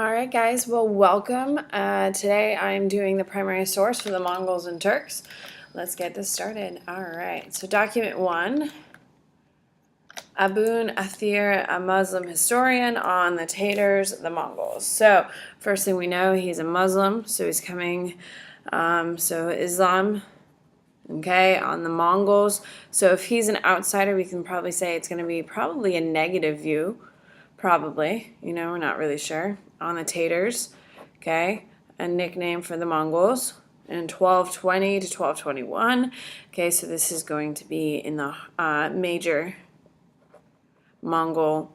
All right, guys. Well, welcome. Today I'm doing the primary source for the Mongols and Turks. Let's get this started. All right. So document 1, Abun Athir, a Muslim historian on the Tatars, the Mongols. So first thing we know, he's a Muslim. So he's coming, so Islam, okay, on the Mongols. So if he's an outsider, we can probably say it's going to be probably a negative view. Probably, we're not really sure. On the Tatars, okay, a nickname for the Mongols in 1220 to 1221. Okay, so this is going to be in the major Mongol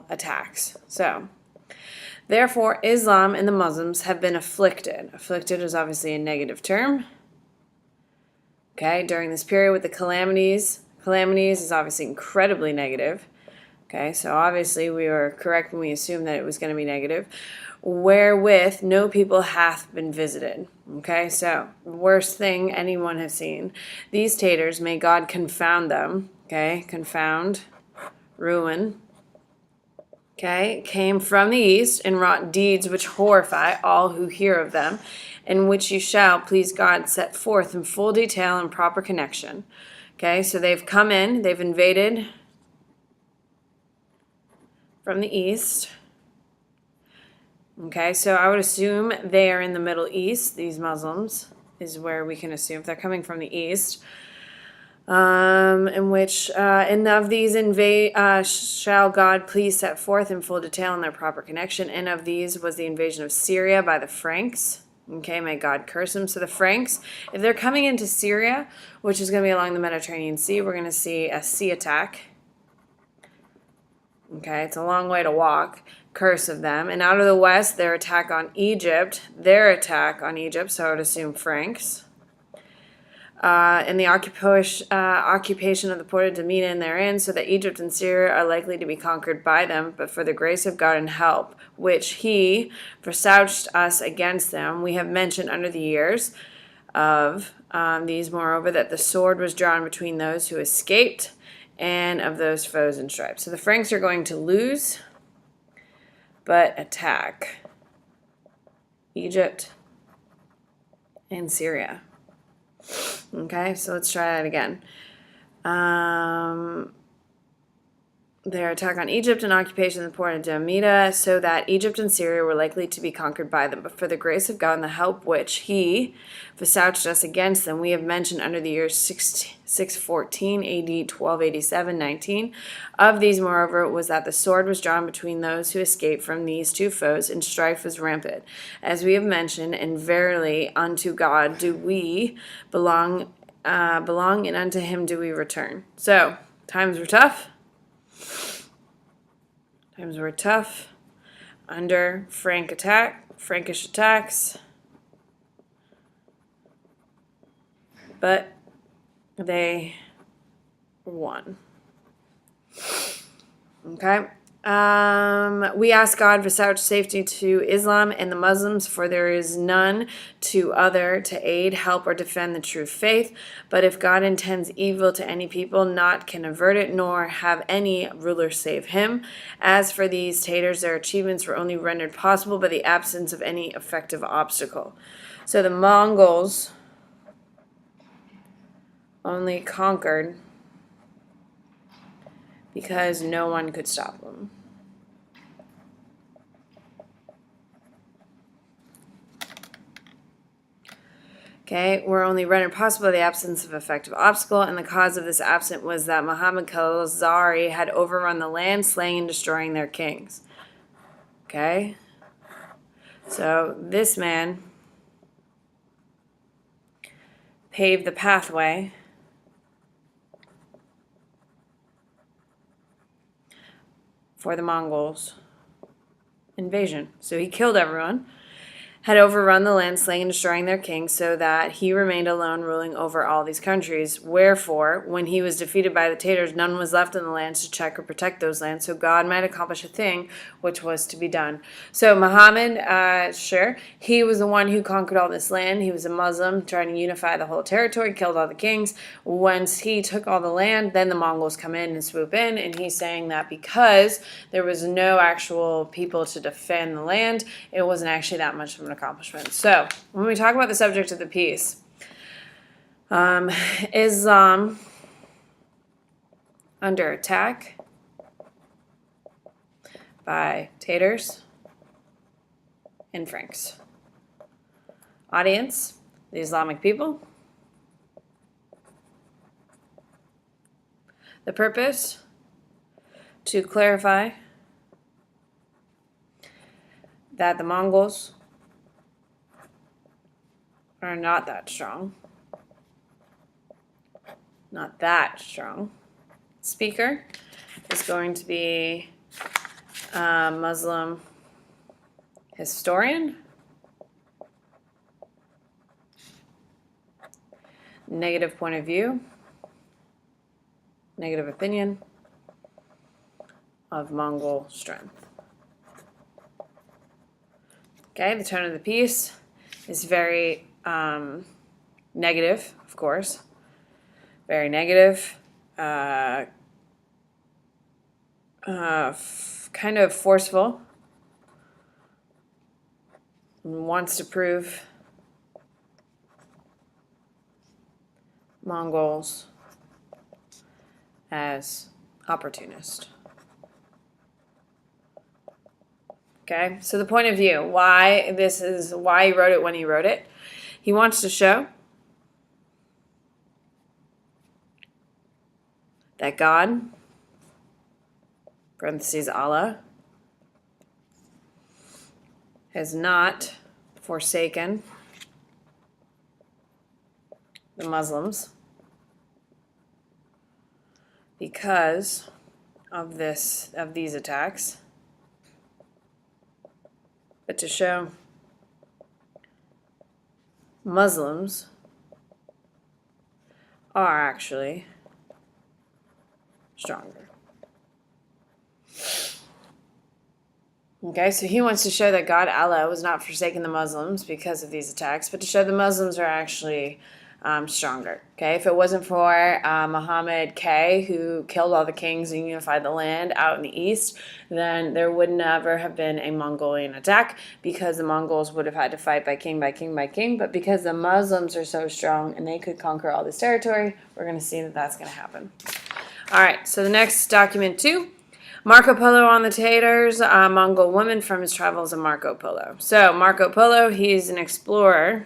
attacks. So, therefore, Islam and the Muslims have been afflicted. Afflicted is obviously a negative term. Okay, during this period with the calamities. Calamities is obviously incredibly negative. Okay, so obviously we were correct when we assumed that it was going to be negative. Wherewith no people hath been visited. Okay, so worst thing anyone has seen. These Tatars, may God confound them. Okay, confound, ruin. Okay, came from the east and wrought deeds which horrify all who hear of them, and which you shall, please God, set forth in full detail and proper connection. Okay, so they've come in, they've invaded from the east. Okay, so I would assume they are in the Middle East. These Muslims is where we can assume if they're coming from the east. In which, and of these shall God please set forth in full detail in their proper connection. And of these was the invasion of Syria by the Franks. Okay, may God curse them. So the Franks, if they're coming into Syria, which is going to be along the Mediterranean Sea, we're going to see a sea attack. Okay, it's a long way to walk. Curse of them. And out of the west, their attack on Egypt. So I would assume Franks. And the occupation of the port of Demina and therein, so that Egypt and Syria are likely to be conquered by them, but for the grace of God and help, which he forsouched us against them, we have mentioned under the years of these, moreover, that the sword was drawn between those who escaped and of those foes and stripes. So the Franks are going to lose, but attack Egypt and Syria. Okay, so let's try that again. Their attack on Egypt and occupation of the port of Damietta, so that Egypt and Syria were likely to be conquered by them. But for the grace of God and the help which he besouched us against them, we have mentioned under the years 614 AD, 1287, 19. Of these, moreover, was that the sword was drawn between those who escaped from these two foes, and strife was rampant. As we have mentioned, and verily unto God do we belong, and unto him do we return. So, times were tough. Times were tough under Frankish attacks, but they won. Okay. We ask God for such safety to Islam and the Muslims, for there is none to other to aid, help, or defend the true faith. But if God intends evil to any people, naught can avert it, nor have any ruler save him. As for these Tatars, their achievements were only rendered possible by the absence of any effective obstacle. So the Mongols only conquered because no one could stop them. Okay, were only rendered possible by the absence of effective obstacle, and the cause of this absence was that Muhammad Khazari had overrun the land, slaying and destroying their kings. Okay, so this man paved the pathway for the Mongols' invasion. So he killed everyone. had overrun the land, slaying and destroying their kings, so that he remained alone, ruling over all these countries. Wherefore, when he was defeated by the Tatars, none was left in the land to check or protect those lands, so God might accomplish a thing which was to be done. So Muhammad, sure, he was the one who conquered all this land. He was a Muslim, trying to unify the whole territory, killed all the kings. Once he took all the land, then the Mongols come in and swoop in, and he's saying that because there was no actual people to defend the land, it wasn't actually that much of an accomplishment. So when we talk about the subject of the piece, Islam under attack by Tatars and Franks. Audience, the Islamic people. The purpose, to clarify that the Mongols are not that strong. Not that strong. Speaker is going to be a Muslim historian. Negative point of view. Negative opinion of Mongol strength. Okay, the tone of the piece is very negative, of course. Very negative. Kind of forceful. Wants to prove Mongols as opportunist. Okay, so the point of view, why he wrote it when he wrote it. He wants to show that God, parentheses Allah, has not forsaken the Muslims because of these attacks, but to show Muslims are actually stronger. Okay, so he wants to show that God, Allah, was not forsaking the Muslims because of these attacks, but to show the Muslims are actually stronger. Okay, if it wasn't for Muhammad K, who killed all the kings and unified the land out in the east, then there would never have been a Mongolian attack, because the Mongols would have had to fight by king, by king, by king. But because the Muslims are so strong and they could conquer all this territory, we're going to see that that's going to happen. All right, so the next document 2. Marco Polo on the Tatars, a Mongol woman from his travels of Marco Polo. So Marco Polo, he's an explorer.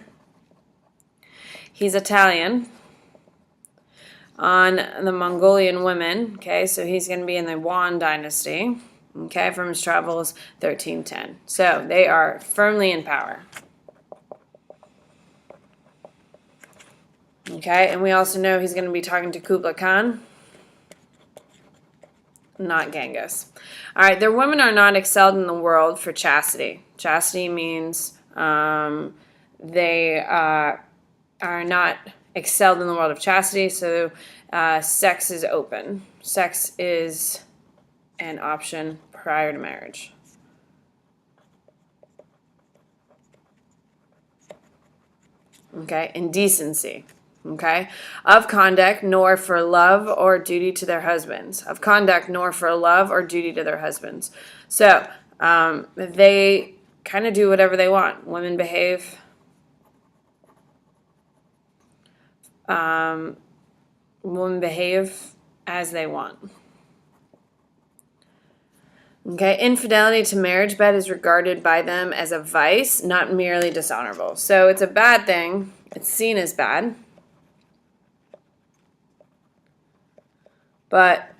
He's Italian on the Mongolian women. Okay, so he's going to be in the Yuan dynasty. Okay, from his travels 1310. So they are firmly in power. Okay, and we also know he's going to be talking to Kublai Khan, not Genghis. All right, their women are not excelled in the world for chastity. Chastity means they are not excelled in the world of chastity, so sex is open. Sex is an option prior to marriage. Okay, indecency. Okay, of conduct, nor for love or duty to their husbands. Of conduct, nor for love or duty to their husbands. So they kind of do whatever they want. Women behave. Women behave as they want. Okay, infidelity to marriage bed is regarded by them as a vice, not merely dishonorable. So it's a bad thing. It's seen as bad, but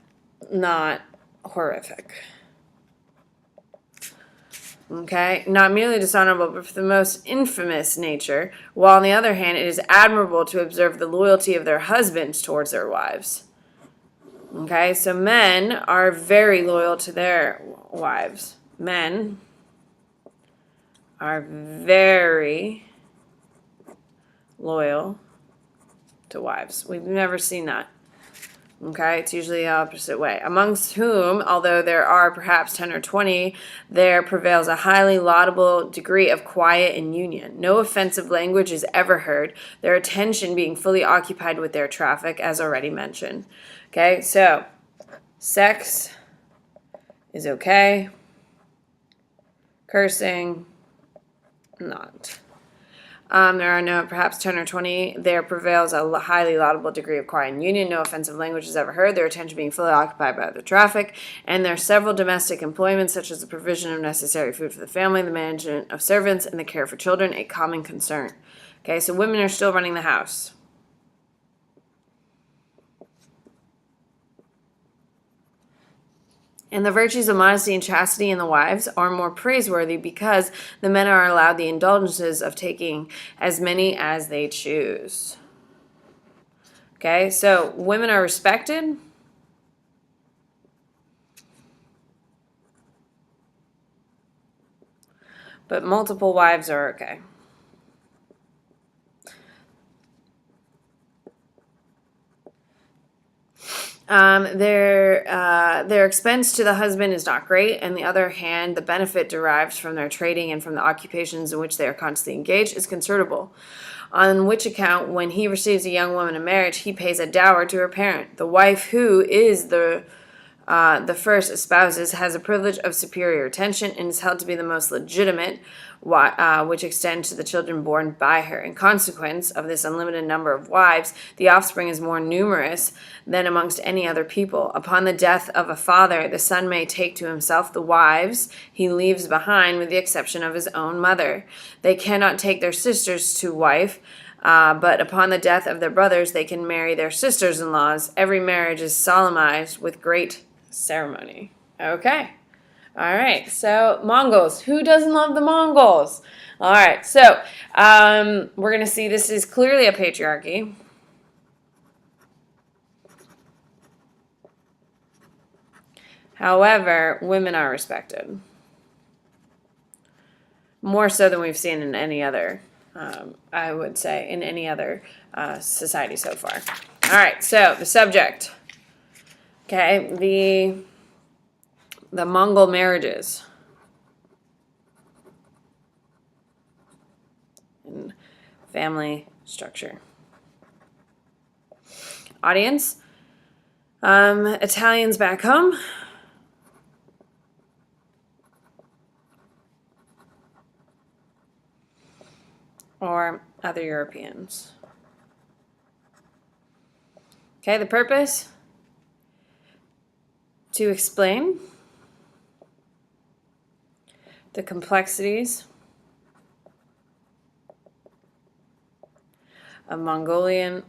not horrific. Okay, not merely dishonorable, but for the most infamous nature, while on the other hand, it is admirable to observe the loyalty of their husbands towards their wives. Okay, so men are very loyal to their wives. Men are very loyal to wives. We've never seen that. Okay, it's usually the opposite way. Amongst whom, although there are perhaps 10 or 20, there prevails a highly laudable degree of quiet and union. No offensive language is ever heard, their attention being fully occupied with their traffic, as already mentioned. Okay, so sex is okay. Cursing, not. There are no, perhaps 10 or 20. There prevails a highly laudable degree of quiet and union. No offensive language is ever heard, their attention being fully occupied by the traffic. And there are several domestic employments, such as the provision of necessary food for the family, the management of servants, and the care for children, a common concern. Okay, so women are still running the house. And the virtues of modesty and chastity in the wives are more praiseworthy because the men are allowed the indulgences of taking as many as they choose. Okay, so women are respected. But multiple wives are okay. Their expense to the husband is not great. On the other hand, the benefit derived from their trading and from the occupations in which they are constantly engaged is considerable. On which account, when he receives a young woman in marriage, he pays a dower to her parent. The wife who is the first espouses has a privilege of superior attention and is held to be the most legitimate, which extends to the children born by her. In consequence of this unlimited number of wives, the offspring is more numerous than amongst any other people. Upon the death of a father, the son may take to himself the wives he leaves behind, with the exception of his own mother. They cannot take their sisters to wife, but upon the death of their brothers, they can marry their sisters-in-laws. Every marriage is solemnized with great ceremony. Okay. All right. So Mongols. Who doesn't love the Mongols? All right. So we're going to see this is clearly a patriarchy. However, women are respected. More so than we've seen in any other, I would say, in any other society so far. All right. So the subject. Okay, the Mongol marriages and family structure. Audience, Italians back home. Or other Europeans. Okay, the purpose? To explain the complexities of Mongolian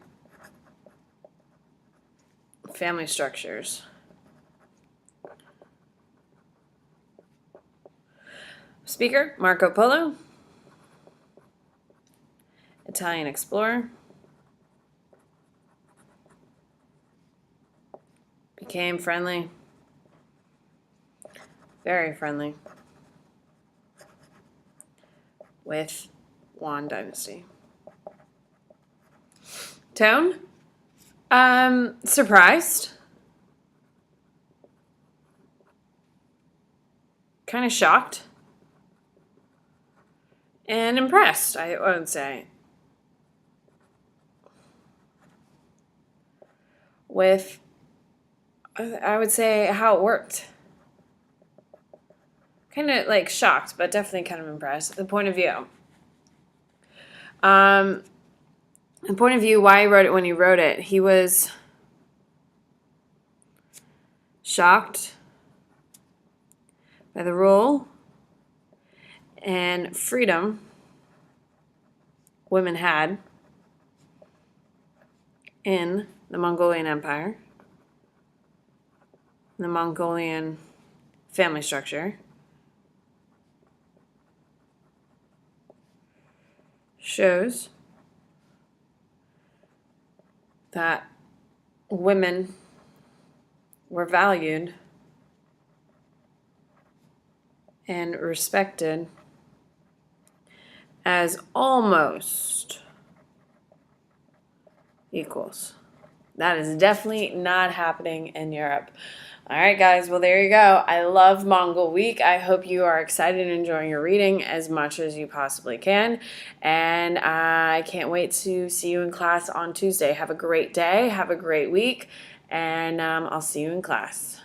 family structures. Speaker, Marco Polo, Italian explorer, became friendly, very friendly, with Yuan dynasty. Tone? Surprised. Kind of shocked. And impressed, I would say. With, I would say, how it worked. Kind of like shocked, but definitely kind of impressed. The point of view. The point of view, why he wrote it when he wrote it. He was shocked by the role and freedom women had in the Mongolian Empire, the Mongolian family structure. Shows that women were valued and respected as almost equals. That is definitely not happening in Europe. All right, guys. Well, there you go. I love Mongol Week. I hope you are excited and enjoying your reading as much as you possibly can. And I can't wait to see you in class on Tuesday. Have a great day. Have a great week. And I'll see you in class.